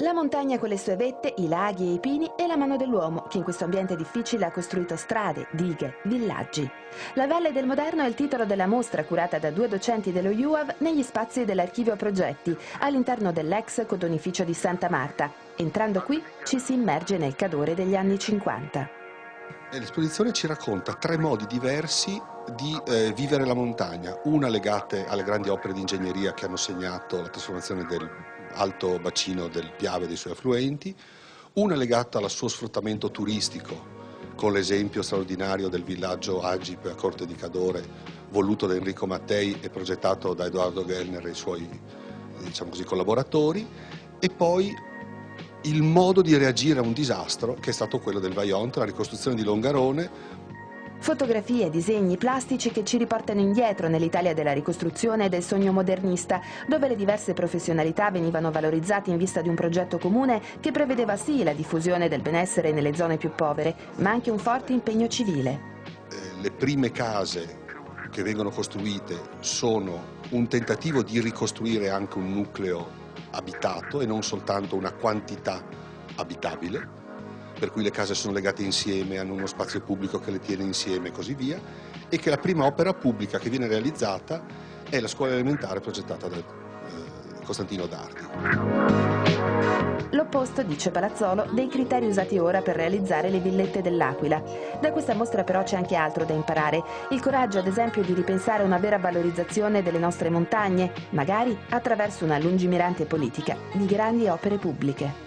La montagna con le sue vette, i laghi e i pini è la mano dell'uomo che in questo ambiente difficile ha costruito strade, dighe, villaggi. La Valle del Moderno è il titolo della mostra curata da 2 docenti dello UAV negli spazi dell'Archivio Progetti all'interno dell'ex codonificio di Santa Marta. Entrando qui ci si immerge nel cadore degli anni 50. L'esposizione ci racconta 3 modi diversi di vivere la montagna, una legata alle grandi opere di ingegneria che hanno segnato la trasformazione dell'alto bacino del Piave e dei suoi affluenti, una legata al suo sfruttamento turistico, con l'esempio straordinario del villaggio Agip a Corte di Cadore, voluto da Enrico Mattei e progettato da Edoardo Gellner e i suoi, diciamo così, collaboratori, e poi il modo di reagire a un disastro che è stato quello del Vajont, la ricostruzione di Longarone. Fotografie, disegni, plastici che ci riportano indietro nell'Italia della ricostruzione e del sogno modernista, dove le diverse professionalità venivano valorizzate in vista di un progetto comune che prevedeva sì la diffusione del benessere nelle zone più povere, ma anche un forte impegno civile. Le prime case che vengono costruite sono un tentativo di ricostruire anche un nucleo abitato e non soltanto una quantità abitabile, per cui le case sono legate insieme, hanno uno spazio pubblico che le tiene insieme e così via, e che la prima opera pubblica che viene realizzata è la scuola elementare progettata da Costantino Dardi. L'opposto, dice Palazzolo, dei criteri usati ora per realizzare le villette dell'Aquila. Da questa mostra però c'è anche altro da imparare. Il coraggio, ad esempio, di ripensare una vera valorizzazione delle nostre montagne, magari attraverso una lungimirante politica di grandi opere pubbliche.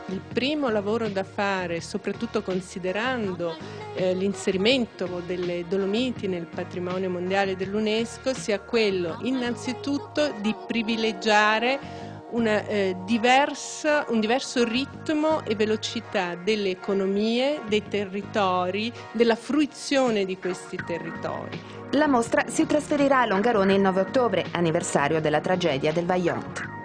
Il primo lavoro da fare, soprattutto considerando l'inserimento delle Dolomiti nel patrimonio mondiale dell'UNESCO, sia quello innanzitutto di privilegiare un diverso ritmo e velocità delle economie, dei territori, della fruizione di questi territori. La mostra si trasferirà a Longarone il 9 ottobre, anniversario della tragedia del Vajont.